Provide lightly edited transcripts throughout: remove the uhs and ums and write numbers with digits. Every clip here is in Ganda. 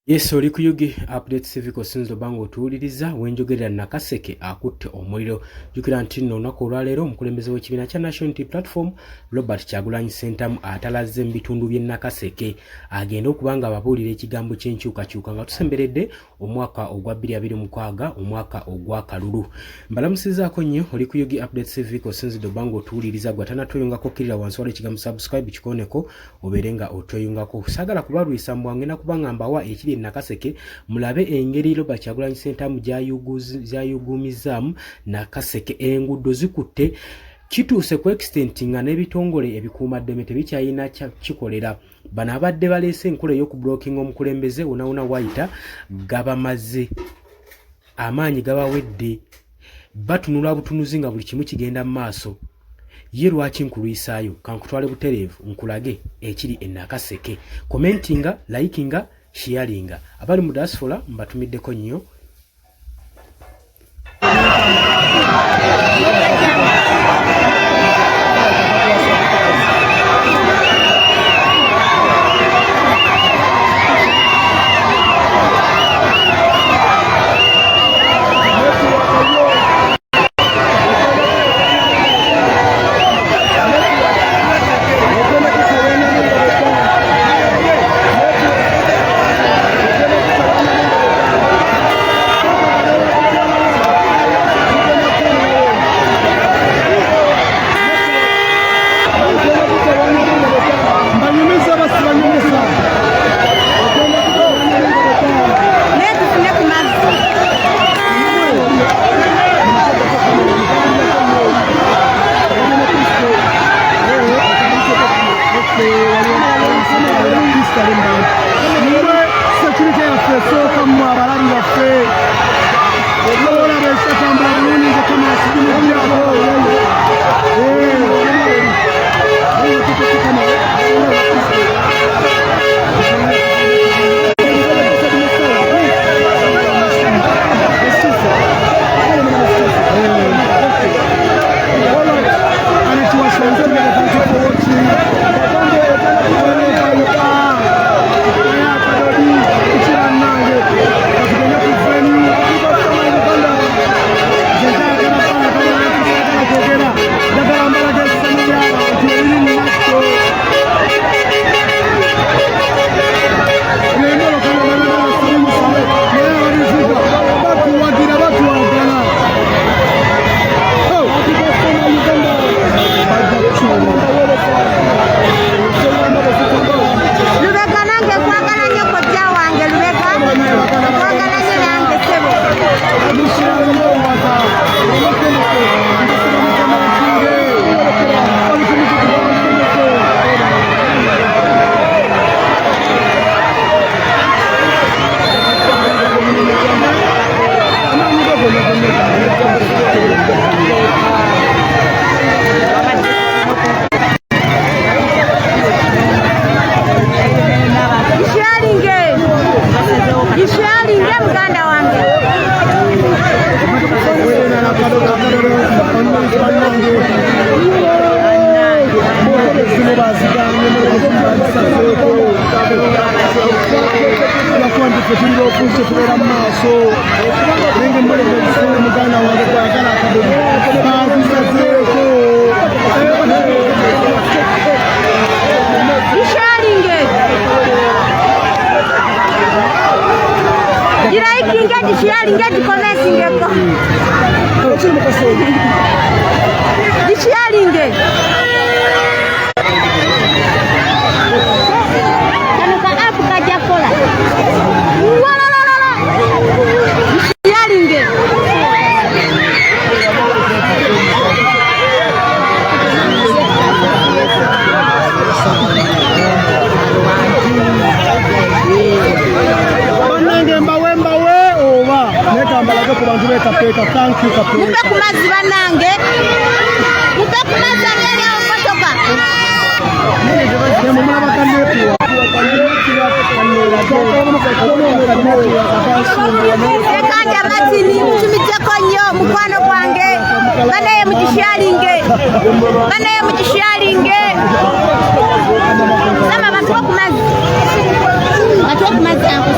Yes, oli kuyugi update civic sinzo bango tuuliriza wenjogerera Nakaseke akutte omuliro. Jukira nti nno olunaku olwaleero omukulembeze w'ekibiina kya National Unity Platform Robert Kyagulanyi Ssentamu atalazze mu bitundu by'e Nakaseke agenda okuba nga ababuulira ekigambo ky'enkyukakyuka nga tusemberedde omwaka ogwa 2026 omwaka ogwa kalulu. Mbalamusizaako nnyo oli kuyugi update civic sinzo bango tuuliriza gwatana toyungako kirira wansi wali ekigambo subscribe kikoneko obeere nga otoyungako. Saagala kubalwisa mbwangenda kubanga mbawa ekiri Nakaseke mulabe engeri Robert Kyagulanyi Ssentamu gyayugumizaamu Nakaseke enguudo zikutte kituuse ku extent nga n'ebitongole ebikuumaddeme tebikyayina kikolera. Bano abadde baleese enkola ey'okublocking omukulembeze wonawona wayita gabamaze amaanyi gabawedde batunula butunuzi nga buli kimu kigenda mu maaso. Ye lwaki nkulwisaayo kankutwale butereevu nkulage ekiri e Nakaseke. Commentinga, likinga, sharinga. Abali mu diaspora mbatumiddeko nnyo.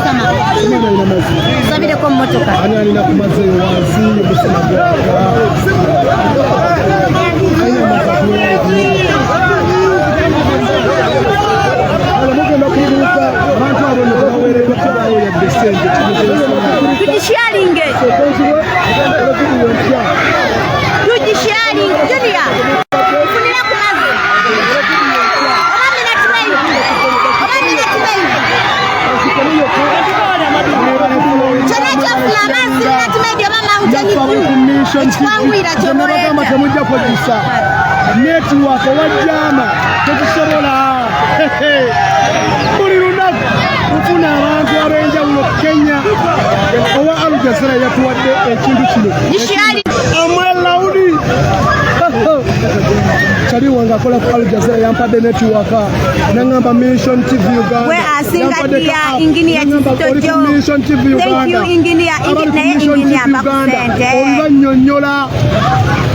Sama motoka ani alina kumaze wansi musina tujisharinge Junior funira kumaze network wajama tekisobola buli lunaku ufuna abantu ab'enjawulo Kenya owa Al Jazeera yatuwadde ekintu kino amwelawudi Chali wanga kola ku Al Jazeera yampadde network nangamba Mission TV Uganda we asingadia ingini ya Titojo Mission TV Uganda thank you ingini ya bakusente oluvanyonyola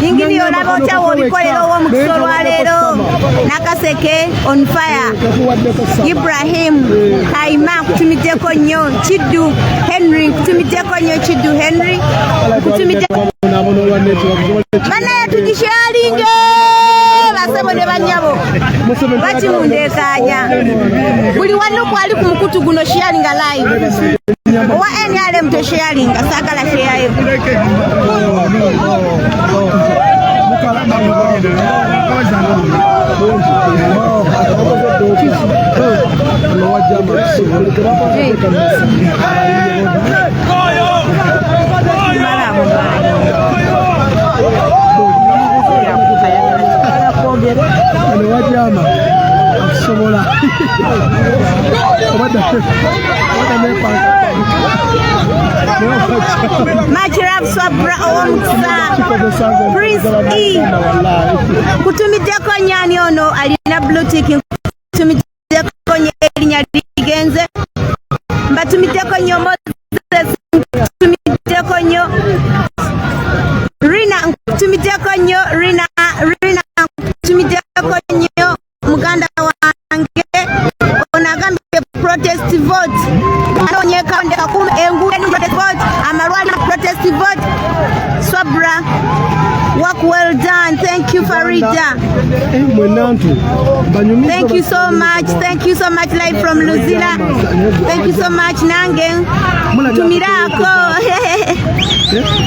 ingini olabota wolikolera owo mukisolo lwa leero Nakaseke on fire Ibrahim Kaima kutumiddeko nnyo Kiddu Henry kutumiddeko nnyo Kiddu Henry kutumiddeko bana yatugishalinge basebo ne banyabo bakimundekanya buli wano kwali ku mukutu guno sharinga live owa NRM to sharinga sagala share wajama sobola Machirab Swabra Omsa Prince E kutumiddeko nyani ono alina blue tick kutumiddeko nyerinya ligenze mbatumiddeko nnyo Moses kutumiddeko nnyo Rina kutumiddeko nnyo Rina kutumiddeko nnyo muganda wange onagambye protest vote anonyeka ndeka kum engule ni protest vote amalwana protest vote Swabra work well done thank you Farida thank you so much live from Luzira thank you so much Nange tumirako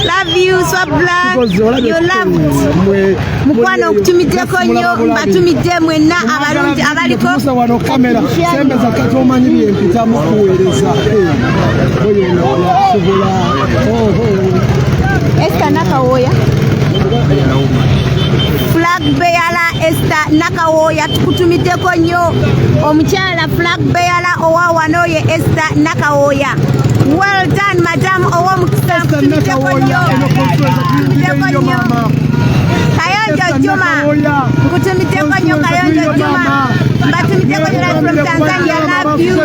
love you Swabra you loved mukwano okutumiddeko nnyo mbatumidde mwenna abalungi abaliko wano kamera sembe za katomanyiri empita mu kuweereza Esther Nakawoya flag bearer Esther Nakawoya tukutumiddeko nnyo omukyala flag bearer owa wano ye Esther Nakawoya well done madam owa mukisa tukutumiddeko nnyo Kayonjo Juma kutumiddeko nnyo Kayonjo Juma mbatumiddeko nnyo from Tanzania love you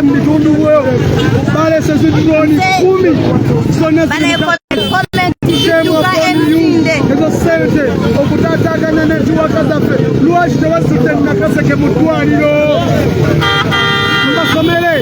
comment tujuga emsinde ezo sente okutatagana netiwaka zaffe lwaki tewasudde Nakaseke mu ddwaliro mbasomere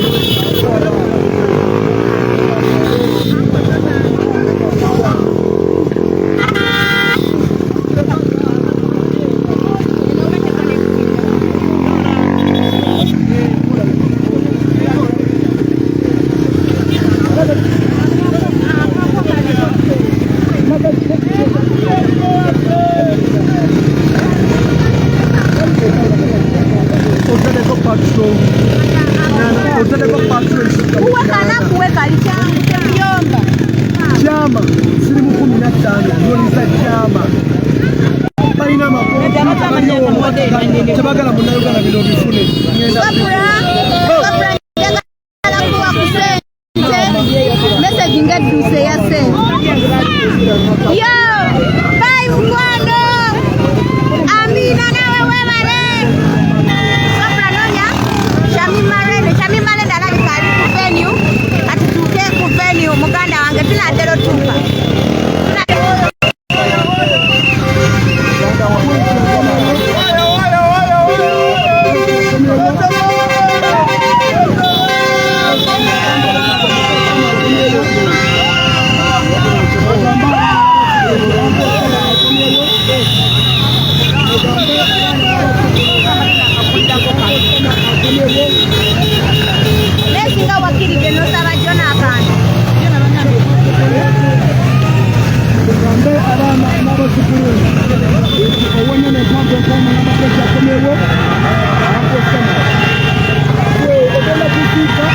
Chama sirimu 15 yoliza chama balina makulu tebagala munayogala bino bifune message ngaduse yase yo bye mukwano Amina nawe webale Swabra nonya Shami Mare dalali kali ku venue atutuke ku venue muganda wange tunatero tupa tugambe abaana n'abazzukulu owonyene nkambe nkomu n'amateeka akomewo akosana ogenda kukiika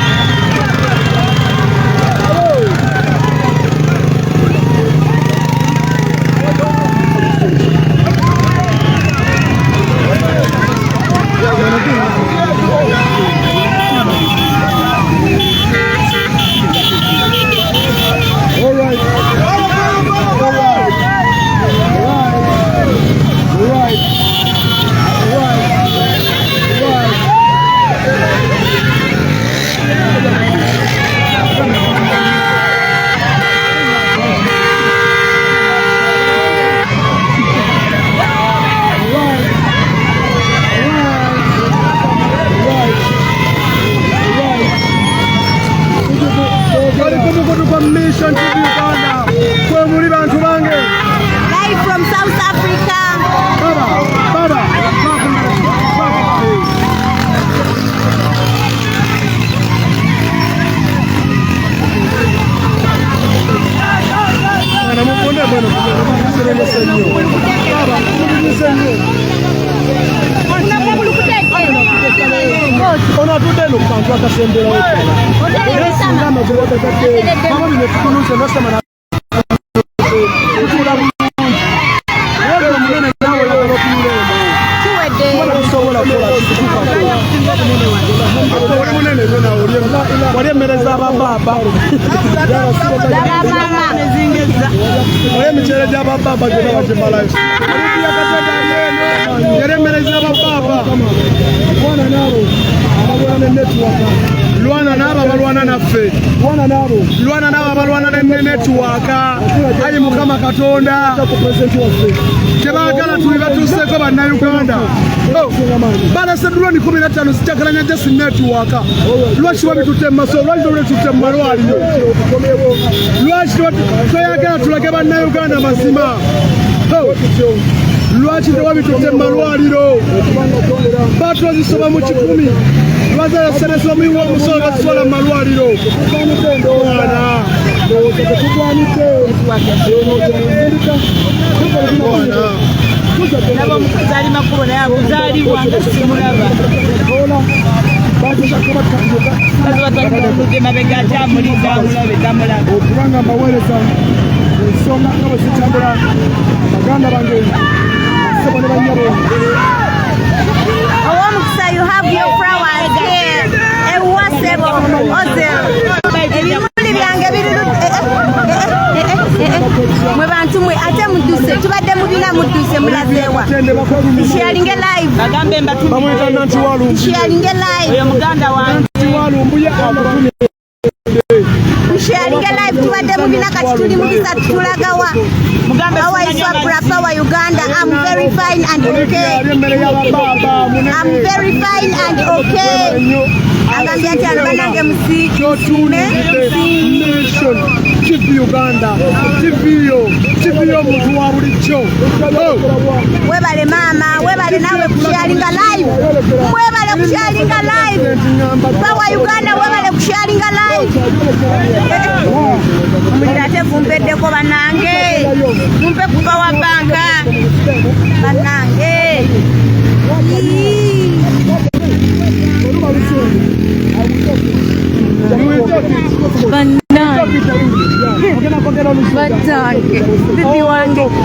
Mission TV Uganda. Kwe muri bantu bange. Live from South Africa. Baba. Ana mukone bwana. Serenge senyo. Baba, senyo. Ona tutelo kwanza kasembera wetu. Ndama zote zake. Mama nimekukunusa na sema na. Kula mungu. Wewe mwenye nao la kule. Tuwede. Mbona usobola kula kukupa. Wewe mwenye ndio na uriye. Wale mereza baba. Baba mama nezingeza. Wewe mchere ja baba ndio wajibala. Arudi akataja yeye. Yale mereza baba. Bwana nalo. Abagwana network. Luana naba balwana naffe. Luana naba balwana ne network. Ali mukama katonda. Tebagala tuli batuseko banna Uganda. Bana seduloni 15 sitakalanya just network. Lwachi wabitutema so lwachi wabitutema malwali. Lwachi toyagala tulage banna Uganda mazima. Lwachi wabitutema malwaliro. Batwa zisoba mu 10. Lwaza seneso mi wo musoba sola malwaliro. Bwana. Nabo mukuzali makuru na yakuzali wanga simulaba. Bazo batandukuje mabega jamuliza mulabe tamulaba. Okubanga mbaweleza ensonga nga zitambula baganda bange sebone banyabo. You have your flowers here. Ewasebo ozel. Ebimuli byange biriru. Mwe bantu mwe ate muduse tubadde mubina muduse mulazewa. Sharing live. Bagambe mbatu. Bamwita nanti walu. Sharing live. Oyo muganda wange. Walu mbuye abakune. Sharing live tubadde mubina kati tuli mubisa tulagawa. How is Power Uganda? I'm very fine and okay. I'm very fine and okay. Agambia ati anabanange musiki nation TV Uganda TV muntu wa bulicho. Webale mama, webale nawe kusharinga live. Webale kusharinga live. Power Uganda webale kusharinga live. Mulirate vumpedde ko banange. Mumpe kupa wa banka. Banange.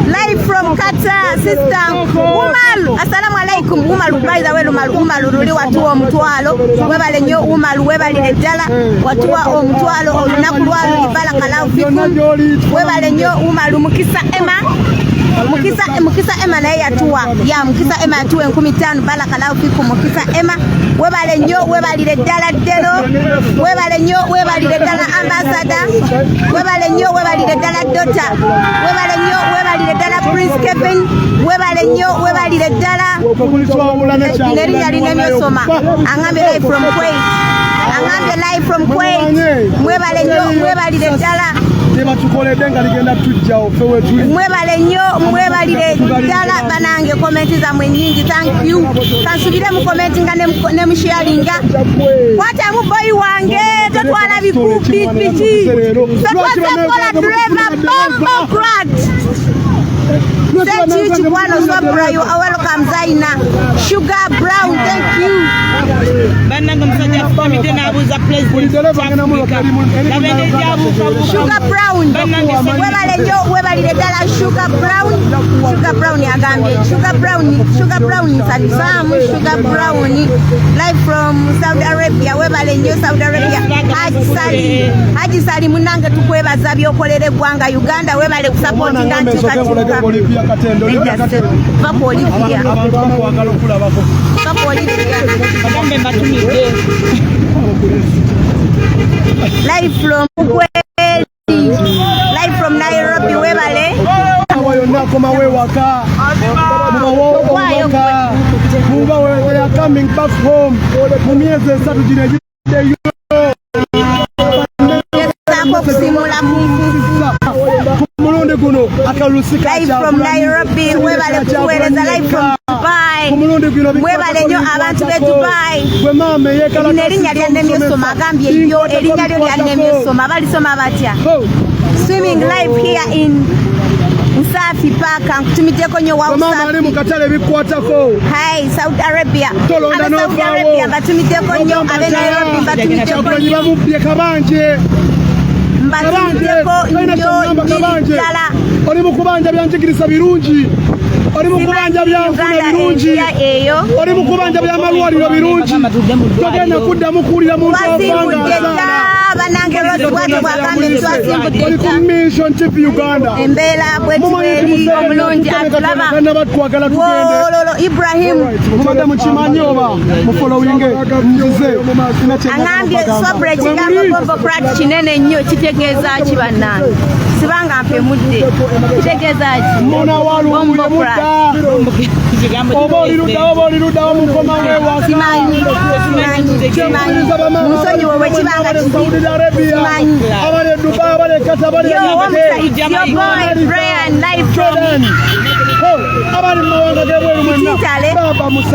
Live from Qatar, sister Umalu. Assalamu alaikum Umalu. By the way, Umalu ruli watuwa omutwalo. Webale nyo Umalu webale ddala watuwa omutwalo olunaku lwalo libala kalavu fiku. Webale nyo Umalu mukisa Emma. Mukisa Emma naye yatuwa. Ya mukisa Emma yatuwa 15 bala kalavu fiku mukisa Emma. Webale nyo webalire ddala ddero. Webale nyo webalire ddala ambassador. Webale nyo webalire ddala Dota. Webale nyo webalire ddala Prince Kevin. Webale nyo webalire ddala nerinya linemyosoma. Angambe live from Kuwait. Angambe live from Kuwait. Webale nyo webalire ddala batukoledde nga ligenda tujjawo ffe wetuli. Mwebale nnyo mwebalire ddala banange komenti zammwe nnyingi. Thank you. Kansubire mu komenti nga ne mu sharinga. Kwatamu boyi wange totwala bikubi biki. Totwaze kola driver bombo crat. Thank you Chikwano Swabra, you are welcome. Zaina Sugar Brown, thank you. Sugar Brown, webalire ddala Sugar Brown. Sugar Brown yagambye Sugar Brown salisamu. Sugar Brown live from Saudi Arabia. Webale nnyo Saudi Arabia. Haji Sali munange tukwebaza byokolera eggwanga Uganda. Webale kusapoti ndanti katika live from Nairobi. Webale koma wewaka muba we are coming back home mu myezi esatu gino mulundi guno akalusika live from Nairobi. Webale kuweereza live from Dubai. Mwebale nnyo abantu be Dubai. Erinnya lya Nemyesoma agambye ebyo erinnya lyo lya Nemyesoma balisoma batya. Swimming live here in Msafi Park. Nkutumiddeko nnyo wa Msafi. Mukatale bikwatako. Hi Saudi Arabia. Saudi Arabia batumiddeko nnyo abe Nairobi batumiddeko nnyo. Bamubye kabanje. Mbatumiddeko nnyo ddala. Oli mu kubanja byanjigiriza birungi. Oli mu kubanja byanfuna birungi. Oli mu kubanja byamalwaliro birungi. Togenda kuddamu kuwulira muntu avanga. Banange Rose bwagambye twasimbudde oli ku Mission TV Uganda. Embeera bwetuberi omulungi atulaba. Wololo Ibrahim. Madamu Chimanyi oba mufollowing nzize. Angambye Swabra kigambo bombo crat kinene nnyo kitegeeza ki bannange. Sibanga mpemudde. Kitegeeza ki? Mona walu bombo crat. Oba oliruda omukoma wewa. Simanyi. Musonyi wowe kibanga kisi. Abale Dubai, abale Qatar, abale your boy Brian live from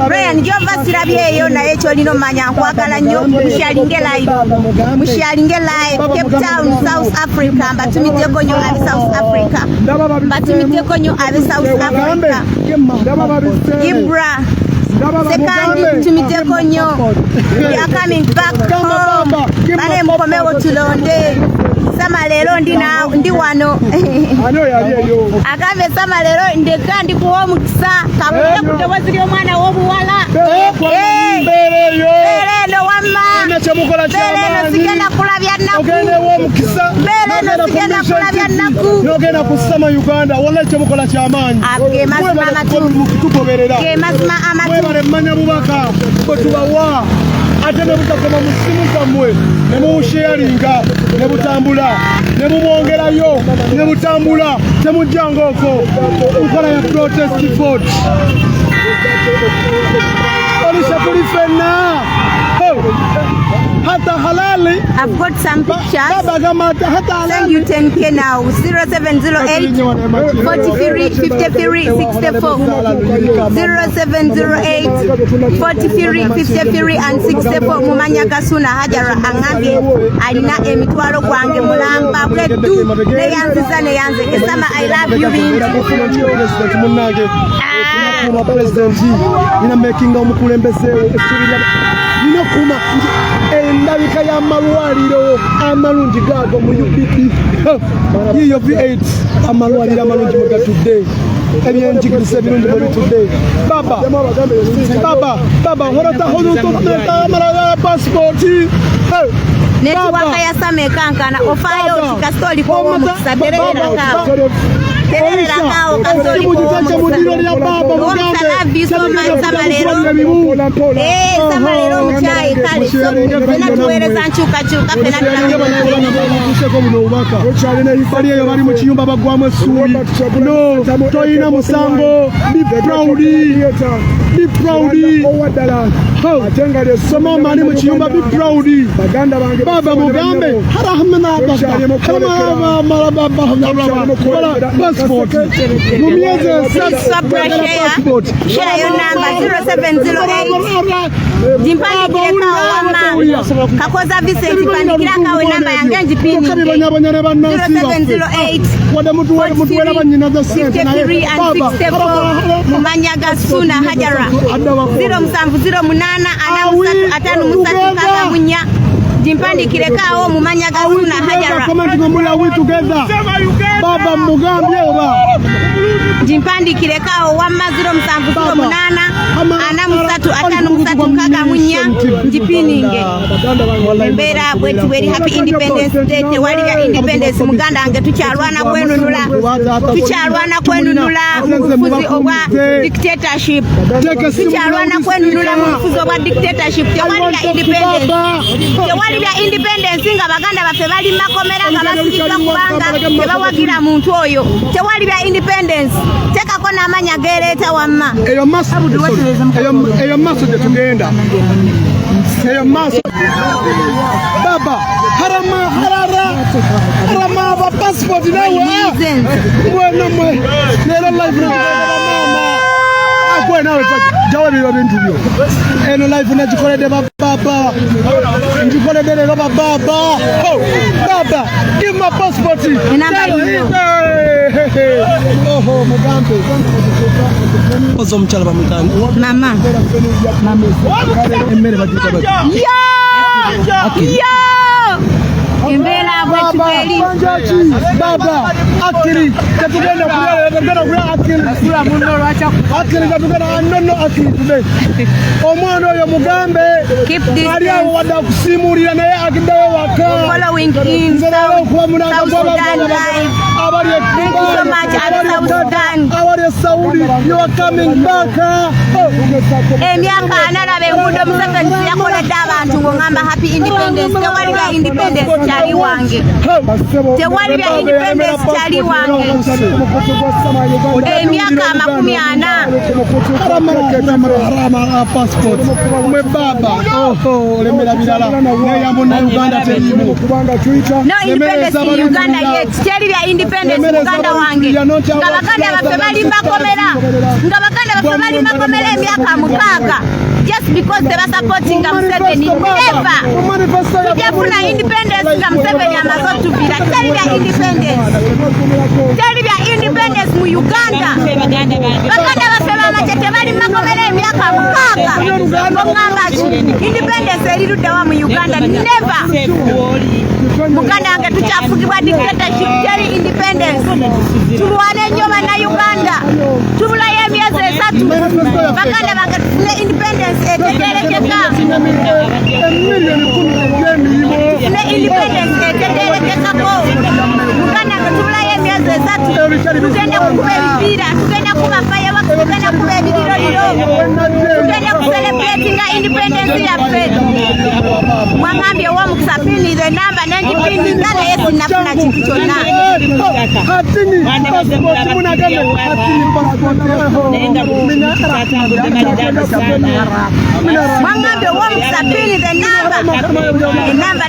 Brian jova sirabyeyo naye kyolino manya nkwagala nnyo mushalinge live Cape Town South Africa. Mbatumiddeko nnyo abe South Africa. Ibra Sekandi tumiddeko nnyo. We are coming back home. Bale mukomewo tulonde. Sama lero ndi wano. Agambe sama lero ndeka ndi kuwa omukisa. Kamulire ku ddoboozi ly'omwana w'obuwala. Beere eno wamma. Beere eno sigenda kulabya nnaku. Beere eno sigenda kulabya nnaku. Nogenda kusama Uganda. Walla kyemukola ky'amaanyi. Ge mazima amatuufu. Ge mazima amatuufu. Mwebale mmanya bubaka bwe tubawa. Ate ne butakoma mu ssimu zammwe ne muwusheyalinga ne butambula ne mubwongerayo ne butambula temujjanga okwo nkola ya protest vote. Olisha tuli fenna hata halali. I've got some pictures. Send you 10k now. 0708 43 53 64. 0708 43 53 and 64. Mumanya Kasuna Hajara angambye alina emitwalo gwange mulamba bweddu neyanze Kesama I love you bingi. President ina making omukulembeze esubira nino kuma endabika ya malwaliro amalungi gago mu UPP yiyo V8 amalwaliro amalungi mu gatudde ebyenjigiriza ebirungi mu bitudde baba horata hozuto amala passport Network ya Same kankana ofayo chikastoli kwa mukisa terera kao. mudiro lya baba mugambe samalero muchayi kale fena tuwereza nkyukakyuka fena okyalina ifali eyo bali mu kiyumba bagwamu essuubi no toyina musango be proud soma mani mu kiyumba be proud baba mugambe passport mu myezi share your number 0708 jimpandikire kawo wama kakoza Vincent pandikira kawo namba yange njipini 0708 mumanyaga Suna Hajara 0708 jimpandikire kawo mumanyaga Suna Hajara baba mugambe oba jimpandikire kawo wama 0708 jipininge mbera bwetu weri happy independence day tewali ya independence muganda ange tukyalwana kwenunula mufuzi obwa dictatorship tukyalwana kwenunula mufuzi obwa dictatorship tewali ya independence nga baganda baffe bali makomera nga basikira kubanga tebawagira muntu oyo tewali ya independence tekako n'amanya gereeta wamma eyo maso gyetugenda eyo maso baba harama ba passport nawe mwana mwe lero live akwe nawe jawe biro bintu byo eno live nagikolede baba ngikolede lero baba baba give my passport oho mugambe ozo mchala bamutani mama emmere bagita bati Imbela bwetu weri baba akili katugenda kulala akili katugenda annono akili today omwana oyo mugambe ali awo wadda kusimulira naye agidayo waka following in South Sudan live. Thank you so much at South Sudan. Saudi, you are coming back. Emyaka analabe ngudo Museveni yakoledde abantu ng'ogamba happy independence. Tewali bya independence kyali wange. Tewali bya independence kyali wange. Emyaka 40 passport mwe baba lemera bilala neyambona Uganda terimu no independence in Uganda yet teri bya independence Uganda wange nga baganda baffe bali makomera emyaka 6 just because they were supporting Museveni never tujafuna independence nga Museveni amaze otuvira teri bya independence mu Uganda baganda baffe bamagye tebali makomera emyaka 6 ngamba independence eriruddawa mu Uganda never muganda wange tukyafugibwa dictatorship teri independence tulwane nnyo bannauganda tubulayo emyezi 3 baganda bange tufune independence etegerekeka tufune independence etegerekekako muganda wange tubulayo emyezi 3 tugenda kukuba ebipiira tugenda kuba fireworks tugenda kuba ebiriroliro tugenda kucelebratinga independence yaffe mwangambye ow'omukisa pinize namba nengipininga naye sinnafuna kintu kyonna mwangambye ow'omukisa pinize enamba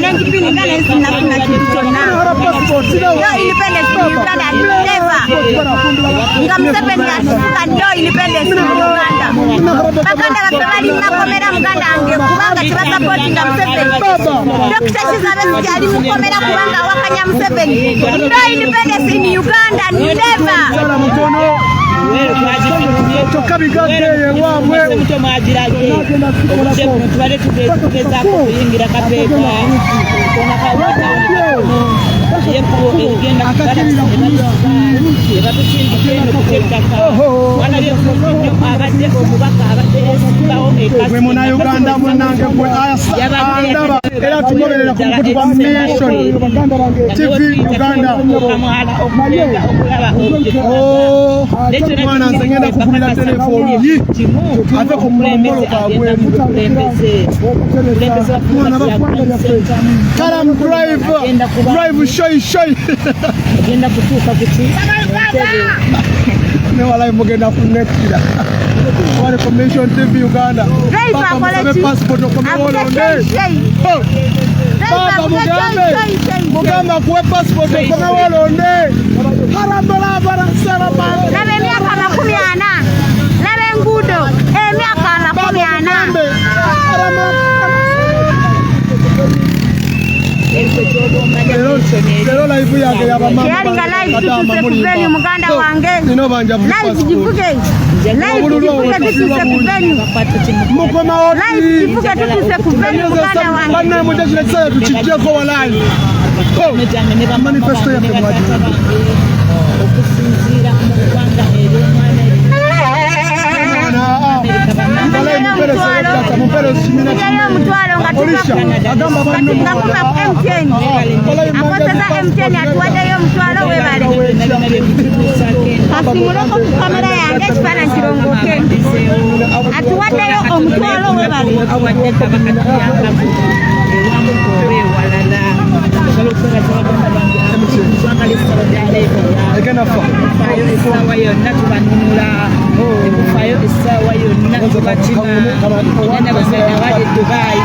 nengipininga naye sinnafuna kintu kyonna no independence in Uganda never nga Museveni atufuka no independence in Uganda baganda baffe bali makomera muganda wange kubanga tebasapotinga Museveni Dr. Kizabe sikyali mukomera kubanga awakanya Museveni no independence in Uganda never tokabigageye wabwe tubale tugezaako kuyingira kapeeka akakirira kulya gwe Munnayuganda munnange gwe andaba era tugoberera ku mukutu gwa Mission TV Uganda. Mwana nze ngenda kugulira telefoni yi ate ku mumolo kwabwe mwana bakwagala karam drive shoy genda kutuuka kuti ne wala mugenda kunekira wale Mission TV Uganda baba passport okomewolonde baba mugamba kuwe passport okomewolonde harambola barasarama Labe miaka 40. Labe ngudo. Miaka 40. Lero live yake ya mama. Yalinga live tutuse kuveni muganda wange. Live jivuge. Live jivuge tutuse kuveni. Mukoma wote. Live jivuge tutuse kuveni muganda wange. Bana mmoja kile sasa tuchijie kwa walai. Manifesto yake mwaji. okusinziira mu ggwanga ery'omwana omutwalo nga MTN akozesa MTN atuwaddeyo omutwalo webale kasimuleko ku kamera yange ekifaananyi kirongooke atuwaddeyo omutwalo webale awadde kabakatuyambaku ewamu olwewalala osobola okukola kyabagamba bange twagala essabo lyaleekola essaawa yonna tubanunula ekufaayo essaawa yonna tubatima nana bagenda bali Dubai